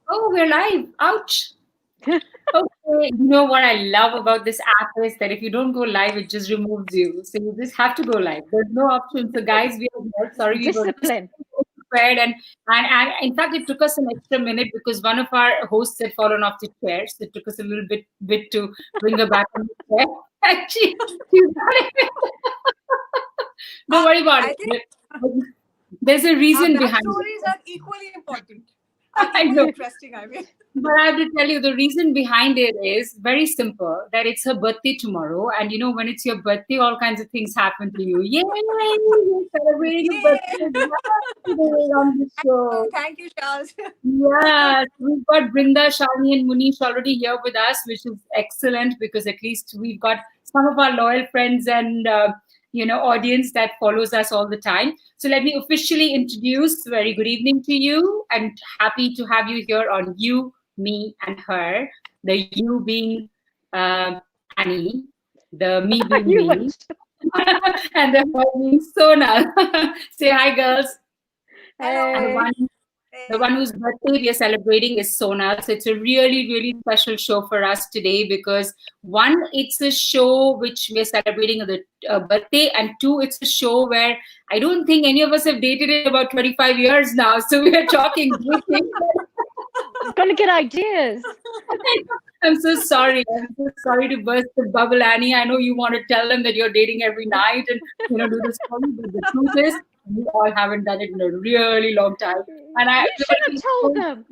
Oh, we're live. Ouch. Okay, you know what I love about this app is that if you don't go live, it just removes you. So you just have to go live. There's no option. So guys, we are here. Sorry, we were just Discipline. so prepared, and in fact, it took us an extra minute because one of our hosts had fallen off the chair. So it took us a little bit to bring her back on the chair. And she's got it. Don't worry about I think it. There's a our reason behind backstories it. are equally important and I equally know. interesting. I mean, But I have to tell you, the reason behind it is very simple that it's her birthday tomorrow. And you know, when it's your birthday, all kinds of things happen to you. Yay! You're celebrating your birthday yay! as well today on the show. Thank you, Shals. Yes, we've got Brinda, Shalini, and Munish already here with us, which is excellent because at least we've got some of our loyal friends and audience that follows us all the time. So let me officially introduce. Very good evening to you, and happy to have you here on You, Me, and Her. The you being Annie, the me being You me, were. and the her being Sonal. Say hi, girls. And the Hello. Hey. one the Hey. one whose birthday we are celebrating is Sonal. So it's a really, really special show for us today because one, it's a show which we are celebrating the birthday, and two, it's a show where I don't think any of us have dated in about 25 years now. So we are talking dating. Gonna get ideas. I'm so sorry. I'm so sorry to burst the bubble, Annie. I know you want to tell them that you're dating every night and do this story, but the truth is, we all haven't done it in a really long time. And You we're should going to have be told them.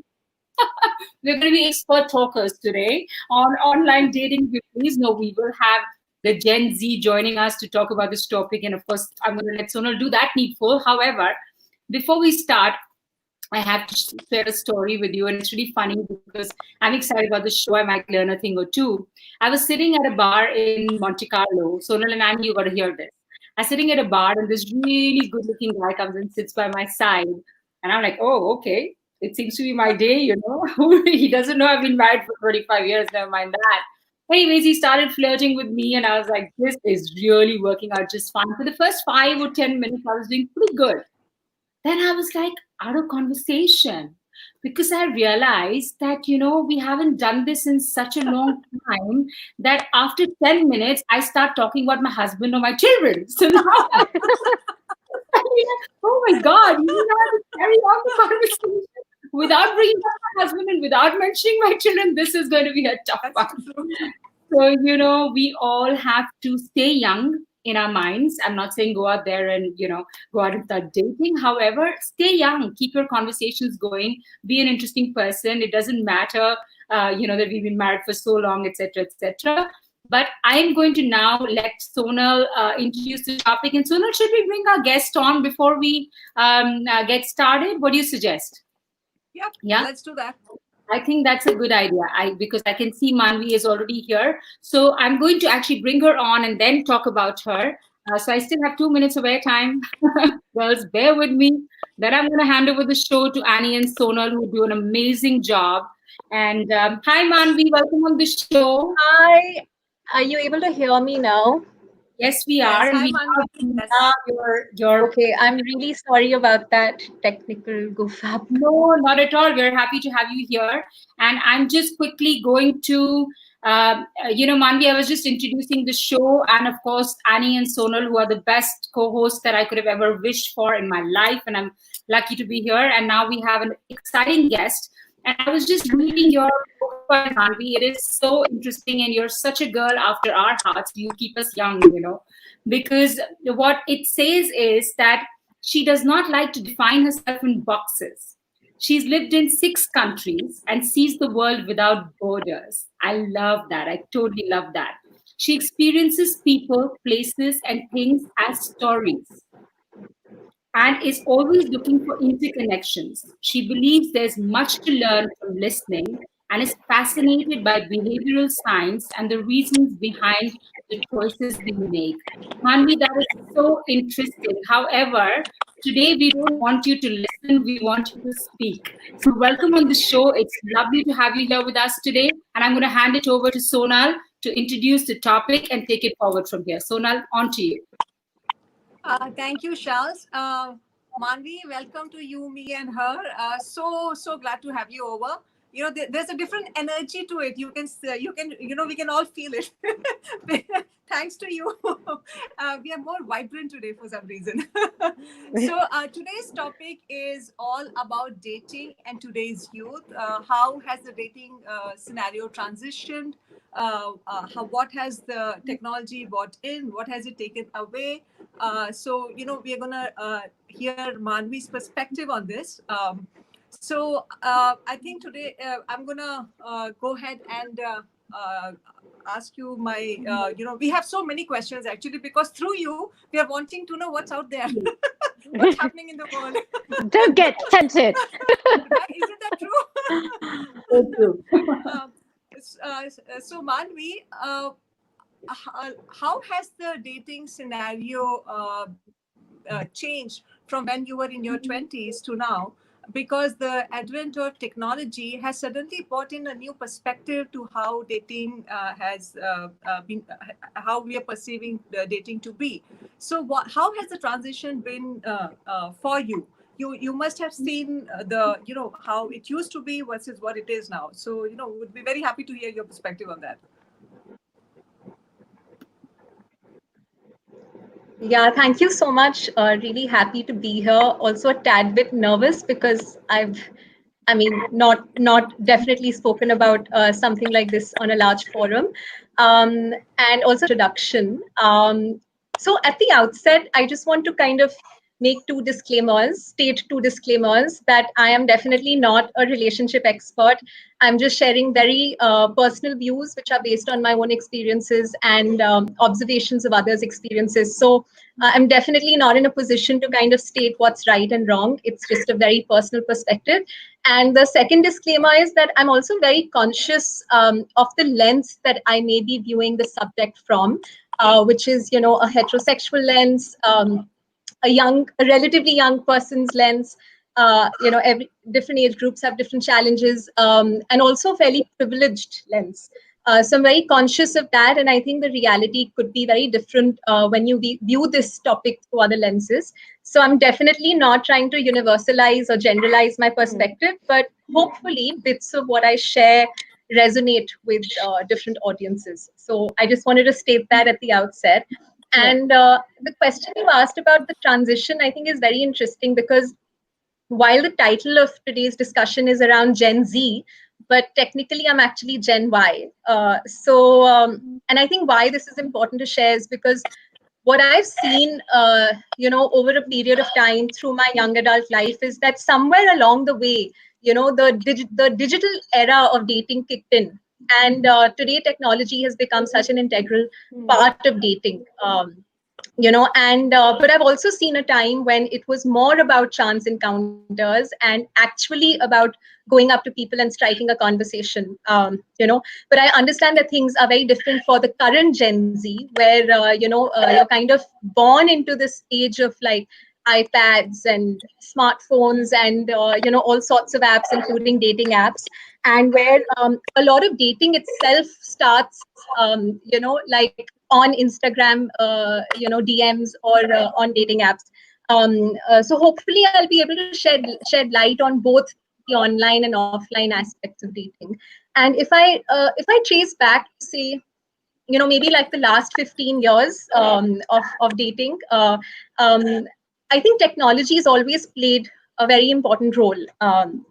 we're going to be expert talkers today on online dating. Please know we will have the Gen Z joining us to talk about this topic, and of course, I'm going to let Sonal do that needful. However, before we start, I have to share a story with you, and it's really funny because I'm excited about the show. I might learn a thing or two. I was sitting at a bar in Monte Carlo. Sonal and Annie, you got to hear this. I was sitting at a bar, and this really good-looking guy comes and sits by my side, and I'm like, "Oh, okay. It seems to be my day, you know." He doesn't know I've been married for 25 years. Never mind that. Anyways, he started flirting with me, and I was like, "This is really working out just fine." For the first 5 or 10 minutes, I was doing pretty good. Then I was like out of conversation because I realized that, we haven't done this in such a long time that after 10 minutes, I start talking about my husband or my children. So now, oh my God, you know how to carry on the conversation without bringing up my husband and without mentioning my children. This is going to be a tough That's one. true. So, we all have to stay young in our minds. I'm not saying go out there and, go out and start dating. However, stay young, keep your conversations going, be an interesting person. It doesn't matter, that we've been married for so long, etc., etc. But I'm going to now let Sonal introduce the topic. And Sonal, should we bring our guest on before we get started? What do you suggest? Yep. Yeah. Let's do that. I think that's a good idea. Because I can see Manvi is already here, so I'm going to actually bring her on and then talk about her. So I still have 2 minutes of airtime. Girls, bear with me. Then I'm going to hand over the show to Annie and Sonal, who do an amazing job. And hi, Manvi, welcome on the show. Hi, are you able to hear me now? Yes, we are, Yes. and Hi, we Manvi. love Yes. your. Okay, I'm really sorry about that technical goof up. No, not at all. We're happy to have you here. And I'm just quickly going to, Manvi, I was just introducing the show. And of course, Annie and Sonal, who are the best co hosts that I could have ever wished for in my life. And I'm lucky to be here. And now we have an exciting guest. And I was just reading your profile, Manvi. It is so interesting. And you're such a girl after our hearts. You keep us young, because what it says is that she does not like to define herself in boxes. She's lived in 6 countries and sees the world without borders. I love that. I totally love that. She experiences people, places, and things as stories and is always looking for interconnections. She believes there's much to learn from listening and is fascinated by behavioral science and the reasons behind the choices we make. Manvi, that is so interesting. However, today we don't want you to listen, we want you to speak. So, welcome on the show. It's lovely to have you here with us today. And I'm going to hand it over to Sonal to introduce the topic and take it forward from here. Sonal, on to you. Thank you, Shals. Manvi, welcome to you, me, and her. So glad to have you over. There's a different energy to it. We can all feel it. Thanks to you, we are more vibrant today for some reason. So today's topic is all about dating and today's youth. How has the dating scenario transitioned? What has the technology brought in? What has it taken away? We are gonna hear Manvi's perspective on this. I think today I'm gonna go ahead and ask you my. We have so many questions actually because through you we are wanting to know what's out there, what's happening in the world. Don't get tempted. Right? Isn't that true? So true. um, so Manvi, how has the dating scenario changed from when you were in your 20s to now? Because the advent of technology has suddenly brought in a new perspective to how dating has been, how we are perceiving dating to be. So, how has the transition been for you? You must have seen how it used to be versus what it is now. So, would be very happy to hear your perspective on that. Yeah, thank you so much. Really happy to be here. Also a tad bit nervous because not definitely spoken about something like this on a large forum. And also introduction. So at the outset, I just want to kind of state two disclaimers that I am definitely not a relationship expert. I'm just sharing very personal views, which are based on my own experiences and observations of others' experiences. So I'm definitely not in a position to kind of state what's right and wrong. It's just a very personal perspective. And the second disclaimer is that I'm also very conscious of the lens that I may be viewing the subject from, which is, a heterosexual lens, a relatively young person's lens. Every different age groups have different challenges, and also fairly privileged lens. So I'm very conscious of that, and I think the reality could be very different when you view this topic through other lenses. So I'm definitely not trying to universalize or generalize my perspective, but hopefully bits of what I share resonate with different audiences. So I just wanted to state that at the outset. And the question you asked about the transition, I think, is very interesting because while the title of today's discussion is around Gen Z, but technically I'm actually Gen Y. And I think why this is important to share is because what I've seen, over a period of time through my young adult life is that somewhere along the way, the digital era of dating kicked in. And today technology has become such an integral part of dating. But I've also seen a time when it was more about chance encounters and actually about going up to people and striking a conversation. But I understand that things are very different for the current Gen Z, where you're kind of born into this age of like iPads and smartphones and all sorts of apps, including dating apps, and where a lot of dating itself starts, like on Instagram, DMs or on dating apps. So hopefully I'll be able to shed light on both the online and offline aspects of dating. And if I trace back to say, maybe like the last 15 years of dating, I think technology has always played a very important role. And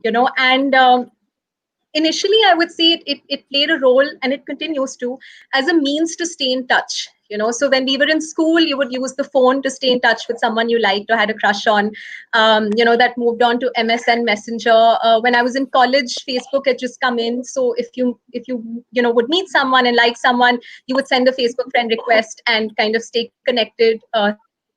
initially I would say it played a role, and it continues to, as a means to stay in touch. So when we were in school, you would use the phone to stay in touch with someone you liked or had a crush on. That moved on to MSN Messenger. When I was in college, Facebook had just come in, so if you would meet someone and like someone, you would send a Facebook friend request and kind of stay connected,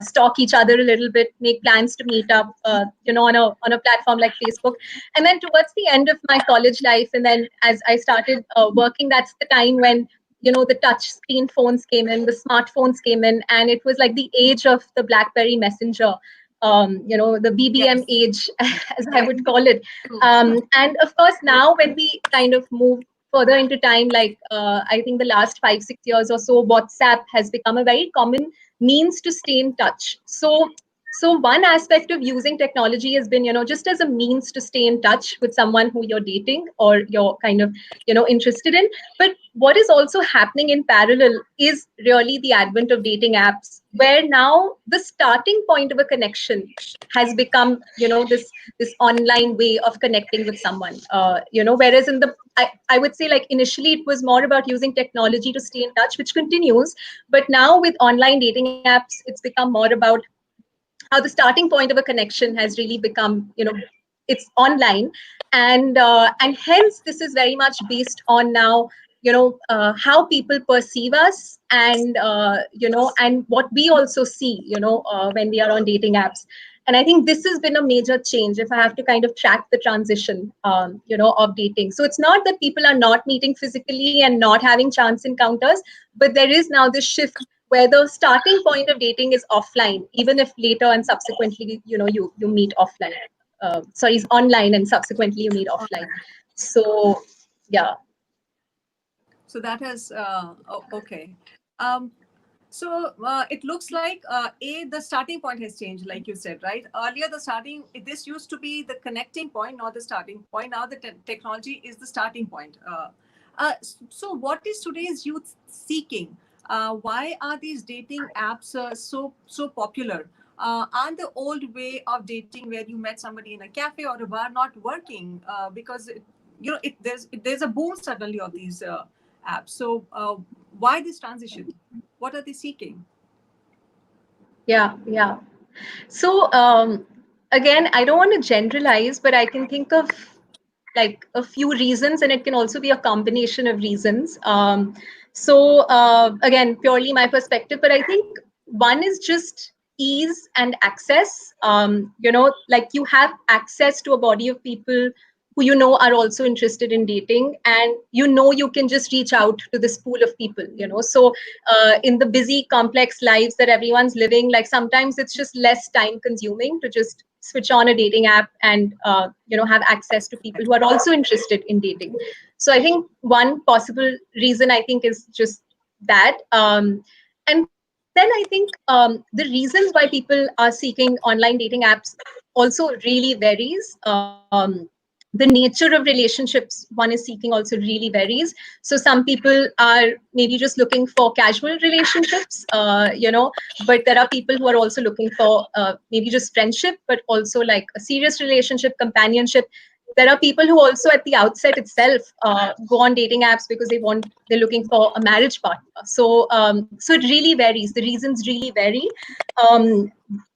stalk each other a little bit, make plans to meet up, on a platform like Facebook. And then towards the end of my college life, and then as I started working, that's the time when the touch screen phones came in, the smartphones came in, and it was like the age of the BlackBerry Messenger, the BBM Yes. age, as I would call it. And of course, now when we kind of move further into time, like I think the last 5-6 years or so, WhatsApp has become a very common means to stay in touch. So So one aspect of using technology has been, just as a means to stay in touch with someone who you're dating or you're kind of, interested in. But what is also happening in parallel is really the advent of dating apps, where now the starting point of a connection has become, this online way of connecting with someone. Whereas I would say, like, initially it was more about using technology to stay in touch, which continues. But now with online dating apps, it's become more about how the starting point of a connection has really become, it's online. And hence this is very much based on now, how people perceive us, and what we also see, when we are on dating apps. And I think this has been a major change if I have to kind of track the transition, of dating. So it's not that people are not meeting physically and not having chance encounters, but there is now this shift where the starting point of dating is offline, even if later and subsequently, you meet offline. Sorry, it's online and subsequently you meet offline. So, yeah. So that has okay. Um, so it looks like the starting point has changed, like you said, right? Earlier, this used to be the connecting point, not the starting point. Now the technology is the starting point. So what is today's youth seeking? Why are these dating apps so popular? Aren't the old way of dating, where you met somebody in a cafe or a bar, not working? Because there's a boom suddenly of these apps. So why this transition? What are they seeking? Yeah. So, again, I don't want to generalize, but I can think of like a few reasons, and it can also be a combination of reasons. Again, purely my perspective, but I think one is just ease and access. Like, you have access to a body of people who are also interested in dating, and you can just reach out to this pool of people. So in the busy, complex lives that everyone's living, like, sometimes it's just less time consuming to just switch on a dating app and have access to people who are also interested in dating. So I think one possible reason, I think, is just that. And then I think the reasons why people are seeking online dating apps also really varies. The nature of relationships one is seeking also really varies. So some people are maybe just looking for casual relationships, but there are people who are also looking for maybe just friendship, but also like a serious relationship, companionship. There are people who also at the outset itself go on dating apps because they're looking for a marriage partner. So it really varies. The reasons really vary. Um,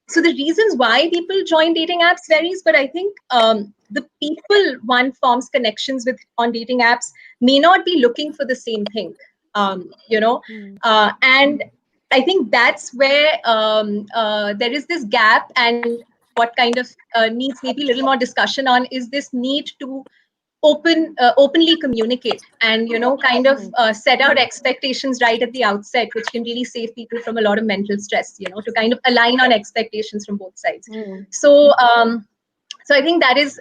so the reasons why people join dating apps varies, but I think the people one forms connections with on dating apps may not be looking for the same thing. And I think that's where there is this gap, and what kind of needs maybe a little more discussion on is this need to openly communicate, and kind of set out expectations right at the outset, which can really save people from a lot of mental stress, to kind of align on expectations from both sides. So I think that is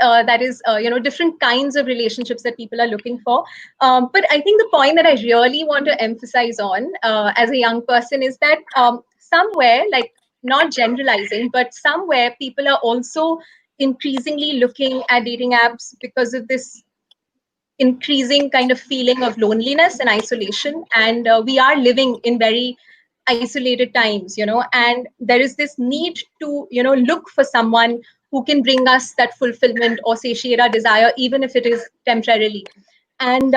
different kinds of relationships that people are looking for. But I think the point that I really want to emphasize on as a young person is that somewhere, like, not generalizing, but somewhere people are also increasingly looking at dating apps because of this increasing kind of feeling of loneliness and isolation. And we are living in very isolated times, and there is this need to, look for someone who can bring us that fulfillment or satiate our desire, even if it is temporarily. And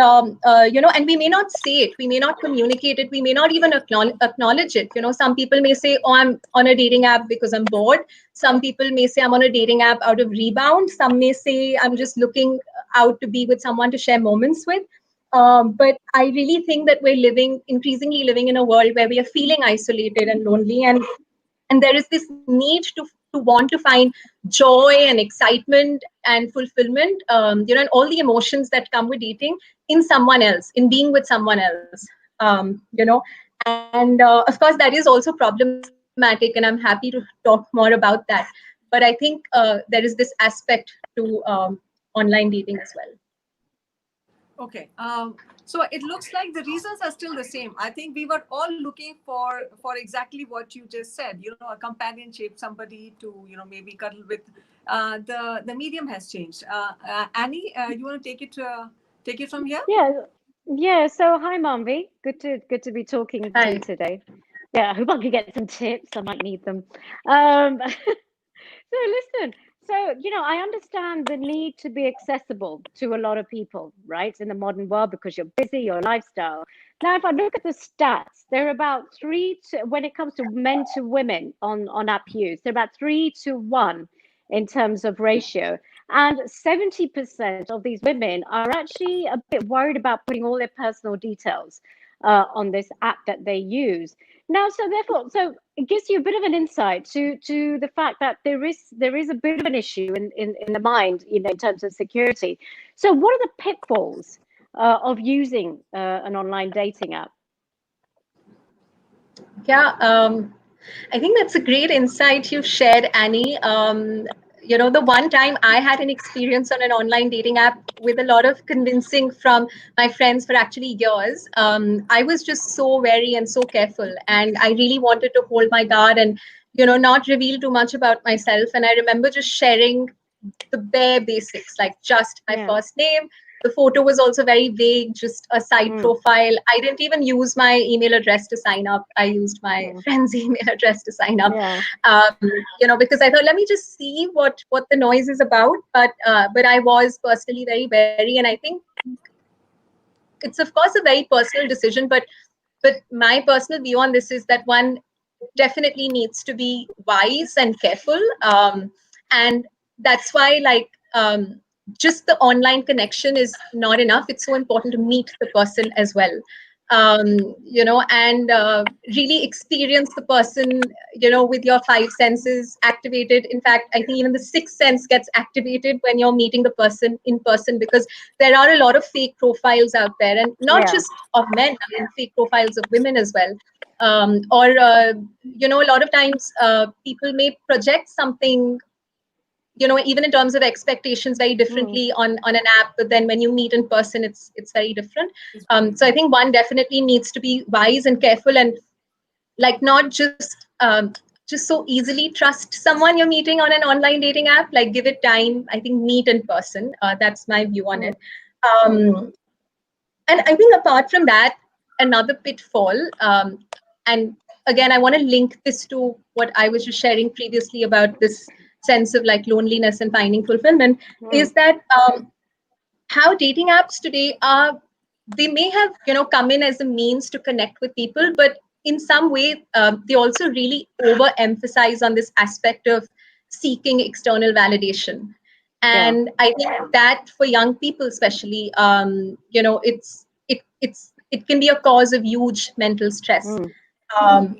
we may not say it, we may not communicate it, we may not even acknowledge it. Some people may say, oh, I'm on a dating app because I'm bored. Some people may say, I'm on a dating app out of rebound. Some may say, I'm just looking out to be with someone to share moments with. But I really think that we're increasingly living in a world where we are feeling isolated and lonely, and there is this need to want to find joy and excitement and fulfillment, and all the emotions that come with dating in someone else, in being with someone else. And of course, that is also problematic, and I'm happy to talk more about that. But I think there is this aspect to online dating as well. Okay. So it looks like the reasons are still the same. I think we were all looking for exactly what you just said. You know, a companionship, somebody to maybe cuddle with. The medium has changed. Annie, you want to take it from here? Yeah, yeah. So hi, Manvi. Good to be talking to you Hi. today. Yeah, I hope I can get some tips. I might need them. So listen, so I understand the need to be accessible to a lot of people, right, in the modern world because you're busy, your lifestyle. Now, if I look at the stats, they're about when it comes to men to women on app use, they're about 3 to 1 in terms of ratio. And 70% of these women are actually a bit worried about putting all their personal details on this app that they use. Now, so therefore, so it gives you a bit of an insight to the fact that there is a bit of an issue in the mind, in terms of security. So, what are the pitfalls of using an online dating app? Yeah, I think that's a great insight you shared, Annie. The one time I had an experience on an online dating app with a lot of convincing from my friends for actually years. I was just so wary and so careful, and I really wanted to hold my guard and, not reveal too much about myself. And I remember just sharing the bare basics, like just my Yeah. first name. The photo was also very vague, just a side Mm, profile. I didn't even use my email address to sign up. I used my mm, friend's email address to sign up. yeah. Um, because I thought, let me just see what the noise is about. But I was personally very wary, and I think it's of course a very personal decision. But my personal view on this is that one definitely needs to be wise and careful, and that's why, like, just the online connection is not enough. It's so important to meet the person as well, and really experience the person, with your five senses activated. In fact, I think even the sixth sense gets activated when you're meeting the person in person, because there are a lot of fake profiles out there, and not Yeah. just of men, I mean, fake profiles of women as well. Or a lot of times people may project something, even in terms of expectations, very Mm, differently on an app, but then when you meet in person, it's very different. It's very So I think one definitely needs to be wise and careful, and, like, not just so easily trust someone you're meeting on an online dating app. Like, give it time. I think meet in person. That's my view on mm, it. um, and I think apart from that, another pitfall, and again, I want to link this to what I was just sharing previously about this sense of, like, loneliness and finding fulfillment, mm, is that how dating apps today are, they may have, come in as a means to connect with people, but in some way, they also really overemphasize on this aspect of seeking external validation. yeah. And I think that for young people especially, it can be a cause of huge mental stress. Mm,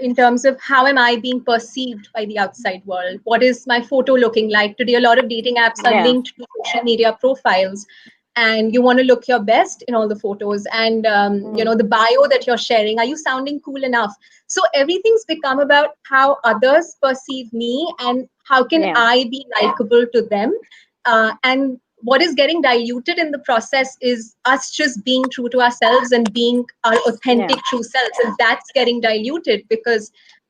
In terms of how am I being perceived by the outside world? What is my photo looking like? Today, a lot of dating apps are yeah. linked to social media profiles, and you want to look your best in all the photos. And, Mm, the bio that you're sharing, are you sounding cool enough? So everything's become about how others perceive me and how can yeah. I be likable to them. And what is getting diluted in the process is us just being true to ourselves and being our Yeah. authentic true selves, and that's getting diluted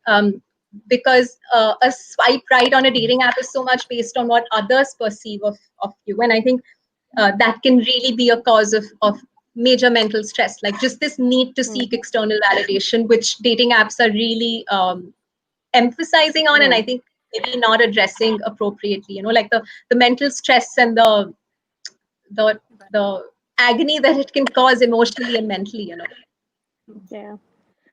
um, because a swipe right on a dating app is so much based on what others perceive of you. And I think that can really be a cause of major mental stress, like just this need to Mm, seek external validation, which dating apps are really emphasizing on, and mm, I think maybe not addressing appropriately, like the mental stress and the the agony that it can cause emotionally and mentally. yeah.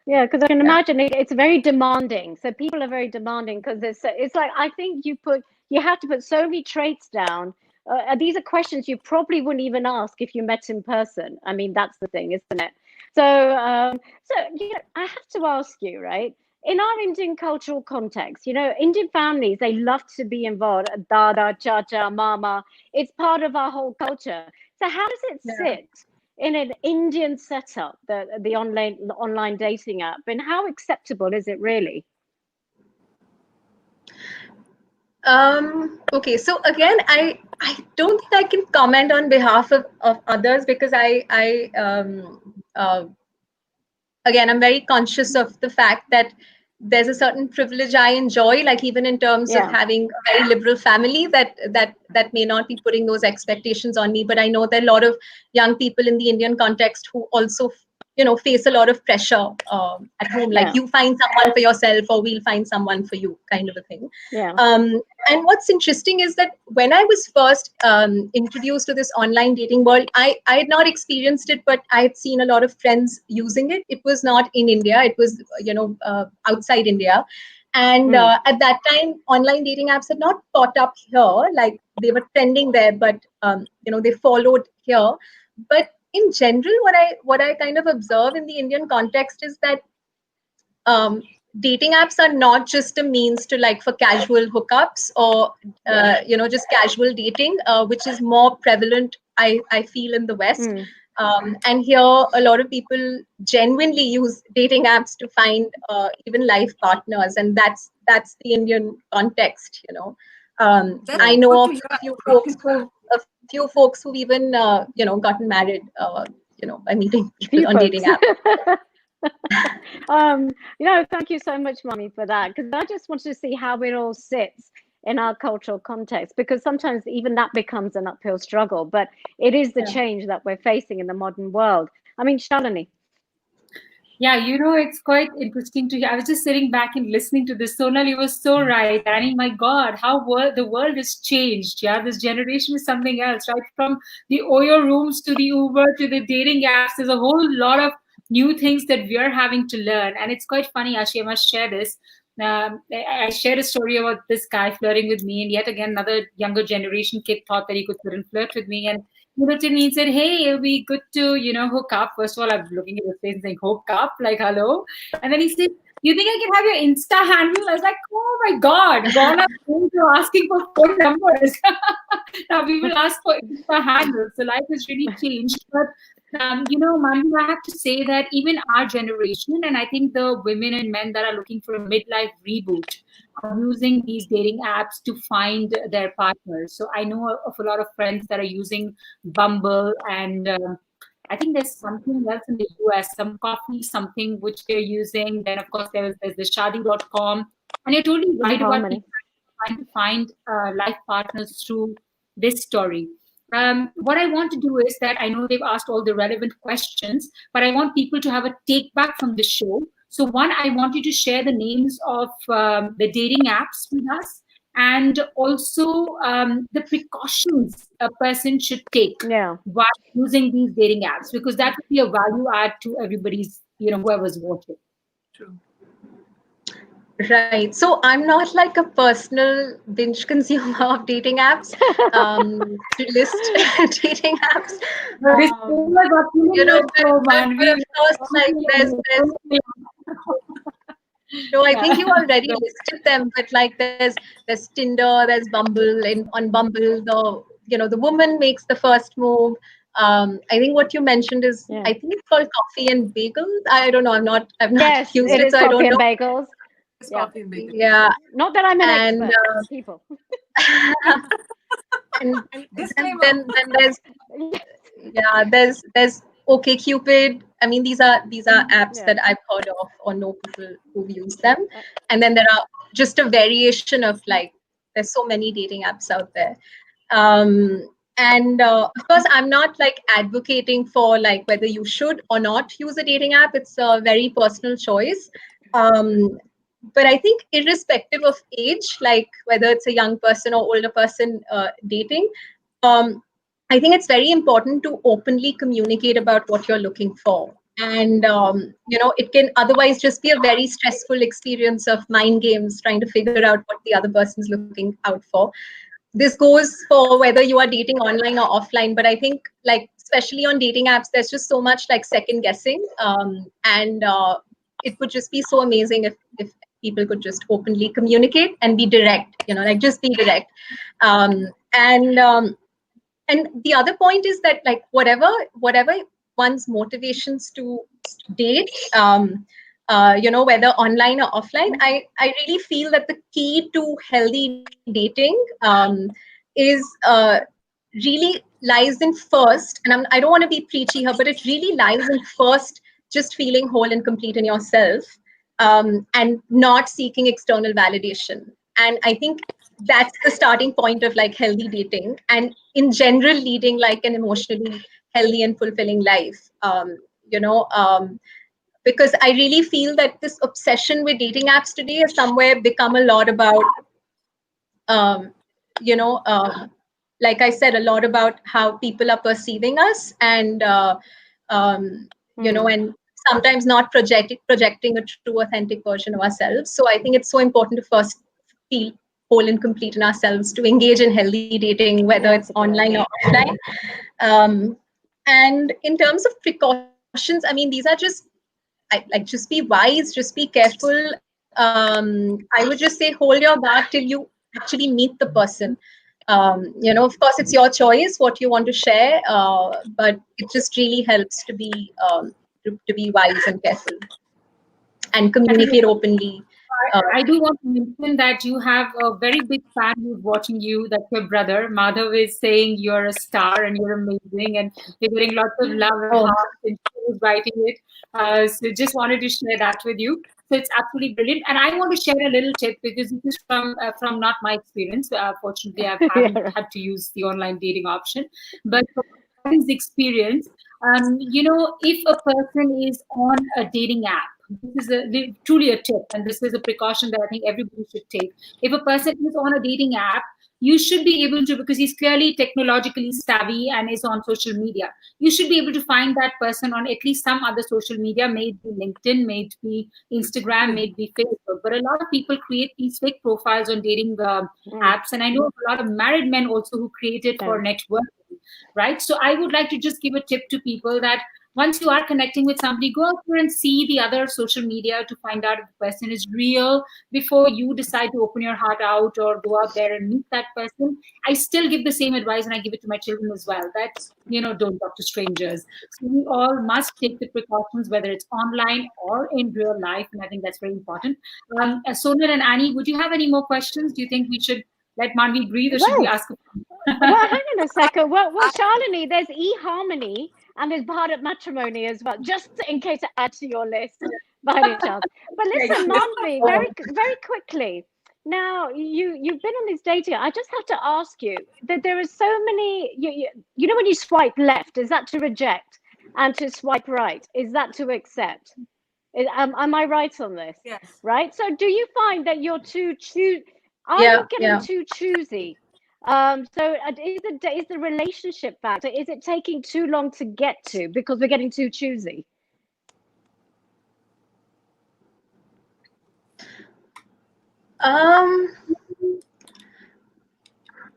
Yeah, because I can Yeah. imagine it's very demanding. So people are very demanding because it's like I think you have to put so many traits down. These are questions you probably wouldn't even ask if you met in person. I mean, that's the thing, isn't it? So I have to ask you, right? In our Indian cultural context, Indian families, they love to be involved. Dada, chacha, mama. It's part of our whole culture. So how does it Yeah. sit in an Indian setup, the online dating app, and how acceptable is it really? Okay, so again, I I don't think I can comment on behalf of others, because again, I'm very conscious of the fact that there's a certain privilege I enjoy, like even in terms of Yeah. having a very liberal family, that may not be putting those expectations on me. But I know there are a lot of young people in the Indian context who also, face a lot of pressure at home, like Yeah. you find someone for yourself or we'll find someone for you, kind of a thing. Yeah. And what's interesting is that when I was first introduced to this online dating world, I had not experienced it, but I had seen a lot of friends using it. It was not in India; it was outside India. And at that time, online dating apps had not caught up here. Like they were trending there, but they followed here. But in general, what I kind of observe in the Indian context is that um, dating apps are not just a means to, like, for casual hookups or just casual dating, which is more prevalent, I feel, in the West. And here a lot of people genuinely use dating apps to find even life partners, and that's the Indian context. That's I good know to of hear. a few folks who've even gotten married by meeting people Few on dating folks. apps. Thank you so much, Mommy, for that. Because I just wanted to see how it all sits in our cultural context, because sometimes even that becomes an uphill struggle. But it is the Yeah. change that we're facing in the modern world. I mean, Shalini. Yeah, it's quite interesting to hear. I was just sitting back and listening to this. Sonal, you were so right. Annie, my God, how the world has changed. Yeah, this generation is something else, right? From the Oyo rooms to the Uber to the dating apps, there's a whole lot of new things that we are having to learn. And it's quite funny, actually, I must share this. I shared a story about this guy flirting with me, and yet again, another younger generation kid thought that he could sit and flirt with me. And he looked at me and said, "Hey, it'll be good to, hook up." First of all, I'm looking at his face and saying, "Hook up?" Like, hello. And then he said, "You think I can have your Insta handle?" I was like, "Oh my God, gone are days of asking for phone numbers." Now we will ask for Insta handles. So life has really changed. But, Manu, I have to say that even our generation, and I think the women and men that are looking for a midlife reboot, are using these dating apps to find their partners. So I know of a lot of friends that are using Bumble, and I think there's something else in the US, some coffee, something which they're using. Then, of course, there's the shadi.com. And you're totally right about Harmony. people trying to find life partners through this story. What I want to do is that I know they've asked all the relevant questions, but I want people to have a take back from the show. So, one, I want you to share the names of the dating apps with us, and also the precautions a person should take Yeah. while using these dating apps, because that would be a value add to everybody's, whoever's watching. True. Right. So I'm not like a personal binge consumer of dating apps to list dating apps. This Um, but of course, like there's no, I think you already listed them, but like there's Tinder, there's Bumble, and on Bumble the woman makes the first move. I think what you mentioned is, Yeah. I think it's called Coffee and Bagels. I don't know. I've not Yes, used it it, is so I coffee don't and know. bagels. It's Yeah. coffee and bacon. Yeah, Not that I'm an and expert, but people. and then Disclaimer. then there's OK Cupid. I mean, these are apps Yeah. that I've heard of or know people who've used them. Uh, And then there are just a variation of, like, there's so many dating apps out there. And of course, I'm not like advocating for like whether you should or not use a dating app. It's a very personal choice. But I think irrespective of age, like whether it's a young person or older person dating, um, I think it's very important to openly communicate about what you're looking for. And, it can otherwise just be a very stressful experience of mind games trying to figure out what the other person's looking out for. This goes for whether you are dating online or offline, but I think, like, especially on dating apps, there's just so much like second guessing. And it would just be so amazing if people could just openly communicate and be direct, like just be direct. Um, and and the other point is that, like, whatever one's motivations to date, whether online or offline, I really feel that the key to healthy dating is really lies in first, and I don't want to be preachy here, but it really lies in first just feeling whole and complete in yourself, and not seeking external validation. And I think that's the starting point of like healthy dating, and in general leading like an emotionally healthy and fulfilling life. You know, because I really feel that this obsession with dating apps today has somewhere become a lot about, um, you know, like I said, a lot about how people are perceiving us, and you know, and sometimes not projecting a true, authentic version of ourselves. So I think it's so important to first feel whole and complete in ourselves to engage in healthy dating, whether it's That's a good online or idea. offline. And in terms of precautions, I mean, these are just like just be wise, just be careful. I would just say hold your guard till you actually meet the person. You know, of course, it's your choice what you want to share, but it just really helps to be to be wise and careful and I think communicate openly. I do want to mention that you have a very big fan who's watching you. That's your brother. Madhav is saying you're a star and you're amazing, and you're getting lots of love and Oh, hearts, and she's writing it. So just wanted to share that with you. So it's absolutely brilliant. And I want to share a little tip because this is from not my experience. Fortunately, I Yeah, haven't right. had to use the online dating option, but from my friend's experience, if a person is on a dating app, this is truly a tip, and this is a precaution that I think everybody should take. If a person is on a dating app, you should be able to, because he's clearly technologically savvy and is on social media, you should be able to find that person on at least some other social media, may it be LinkedIn, may it be Instagram, may it be Facebook. But a lot of people create these fake profiles on dating apps, and I know a lot of married men also who create it for Yeah. networking, right? So I would like to just give a tip to people that once you are connecting with somebody, go out there and see the other social media to find out if the person is real before you decide to open your heart out or go out there and meet that person. I still give the same advice, and I give it to my children as well. That's, don't talk to strangers. So we all must take the precautions, whether it's online or in real life. And I think that's very important. Sonal and Annie, would you have any more questions? Do you think we should let Manvi breathe, or should we Well, ask? well, hang on a second. Well, Shalini, there's eHarmony and there's Bharat Matrimony as well, just in case to add to your list by any chance. But listen, Manvi, very quickly. Now you've been on this dating. I just have to ask you that there are so many. You know when you swipe left, is that to reject, and to swipe right, is that to accept? Am I right on this? Yes. Right. So do you find that you're too Are yeah, you getting yeah. too choosy? So is the relationship factor? Is it taking too long to get to because we're getting too choosy? Um,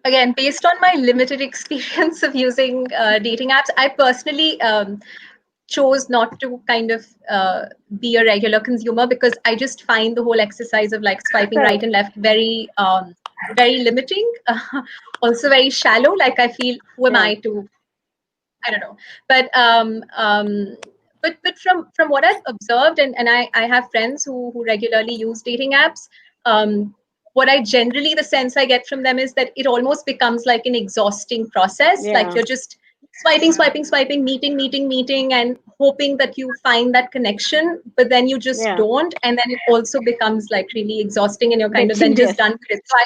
Again, based on my limited experience of using dating apps, I personally chose not to kind of be a regular consumer because I just find the whole exercise of like swiping So right and left very, very limiting, also very shallow. Like I feel, who am yeah, I to? I don't know, but from what I've observed, and I have friends who regularly use dating apps. What I generally, the sense I get from them is that it almost becomes like an exhausting process. Like yeah, you're just swiping, meeting, and hoping that you find that connection, but then you just yeah. don't. And then it also becomes like really exhausting and you're Bit kind of then just tedious. done with it. So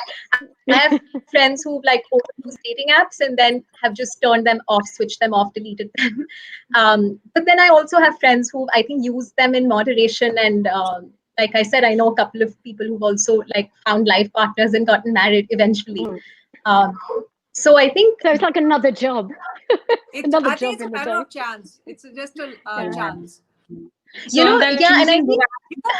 I have friends who've like overused dating apps and then have just turned them off, switched them off, deleted them. But then I also have friends who I think use them in moderation and like I said, I know a couple of people who've also like found life partners and gotten married eventually. Mm. Um, so I think, So it's like another job. It's It's, another I think job it's a in the matter day. of chance. It's just a Yeah. chance. So on that yeah, and I choosing, think, You know,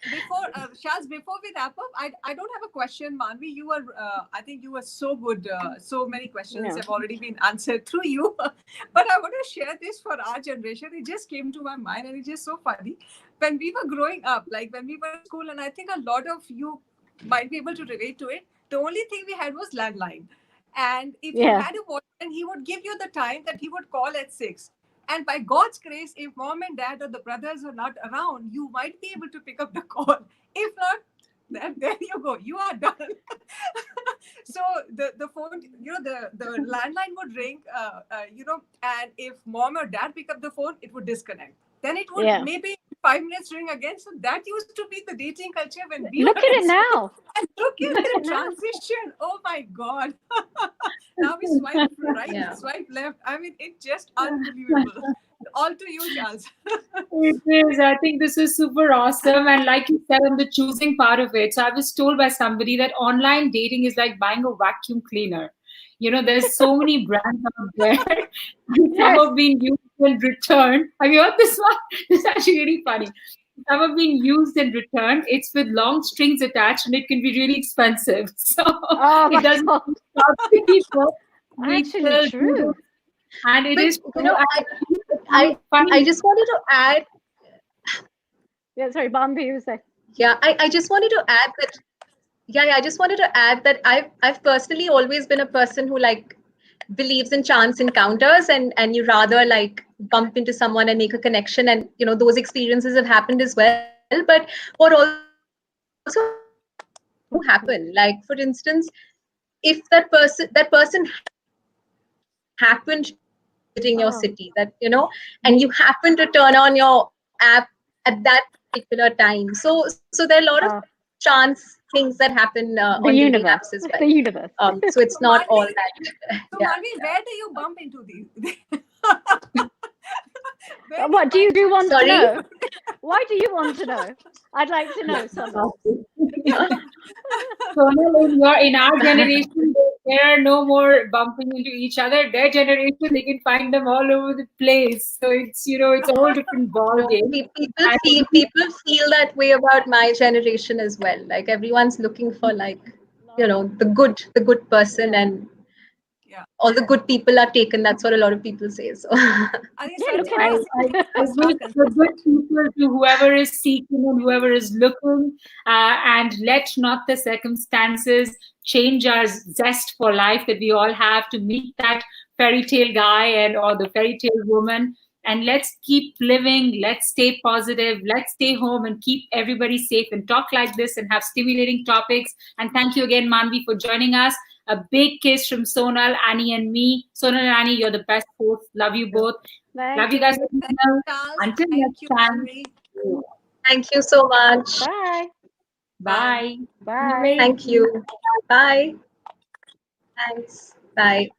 before Shaz, before we wrap up, I don't have a question, Manvi. You were, I think you were so good. So many questions Yeah. have already been answered through you. But I want to share this for our generation. It just came to my mind, and it's just so funny. When we were growing up, like when we were in school, and I think a lot of you might be able to relate to it. The only thing we had was landline, and if you Yeah. had a boyfriend, he would give you the time that he would call at 6. And by God's grace, if mom and dad or the brothers are not around, you might be able to pick up the call. If not, There you go. You are done. So the phone, the landline would ring, and if mom or dad pick up the phone, it would disconnect. Then it would maybe 5 minutes ring again. So that used to be the dating culture when we Look were at in it school. now. And look at Look the at it now. transition. Oh my God. Now we swipe right, swipe left. I mean, it's just unbelievable. All to you, Charles. It is. I think this is super awesome. And like you said, on the choosing part of it, so I was told by somebody that online dating is like buying a vacuum cleaner. There's so many brands out there. Some Yes. have been used and returned. Have you heard this one? It's actually really funny. Some have been used and returned. It's with long strings attached and it can be really expensive. So Oh it my doesn't God. stop people. We Actually still do true. this. And it But is true. I Funny. just wanted to add. Yeah, sorry, Bambi, you say. Yeah, I just wanted to add that. Yeah, I just wanted to add that I've personally always been a person who like believes in chance encounters, and you rather like bump into someone and make a connection, and those experiences have happened as well. But what also happen, like for instance, if that person happened to be visiting your Oh, city, and you happen to turn on your app at that particular time, so there are a lot of oh, chance things that happen the on dating universe. apps as well. The universe. So it's So not all Manvi, that. so Yeah. Manvi, where do you bump into these? Where do What do you you find want to Sorry. know? Why do you want to know? I'd like to know, Sonal. Sonal, in our generation, there are no more bumping into each other. Their generation, they can find them all over the place. So it's a whole different ball No, game. people feel that way about my generation as well. Like everyone's looking for like No. the good person, Yeah. and Yeah. all the good people are taken. That's what a lot of people say. So I think Yeah, look Sanjay at I, us. I start wish the confessing. good people to whoever is seeking and whoever is looking, and let not the circumstances change our zest for life that we all have to meet that fairy tale guy or the fairy tale woman. And let's keep living. Let's stay positive. Let's stay home and keep everybody safe and talk like this and have stimulating topics. And thank you again, Manvi, for joining us. A big kiss from Sonal, Annie, and me. Sonal and Annie, you're the best hosts. Love you both. Thank Love you guys. you. Thank you, Charles. Until Thank next you, time. Manvi. thank you so much. Bye. Bye. Bye. See you Bye. later. Thank you. Bye. Thanks. Bye.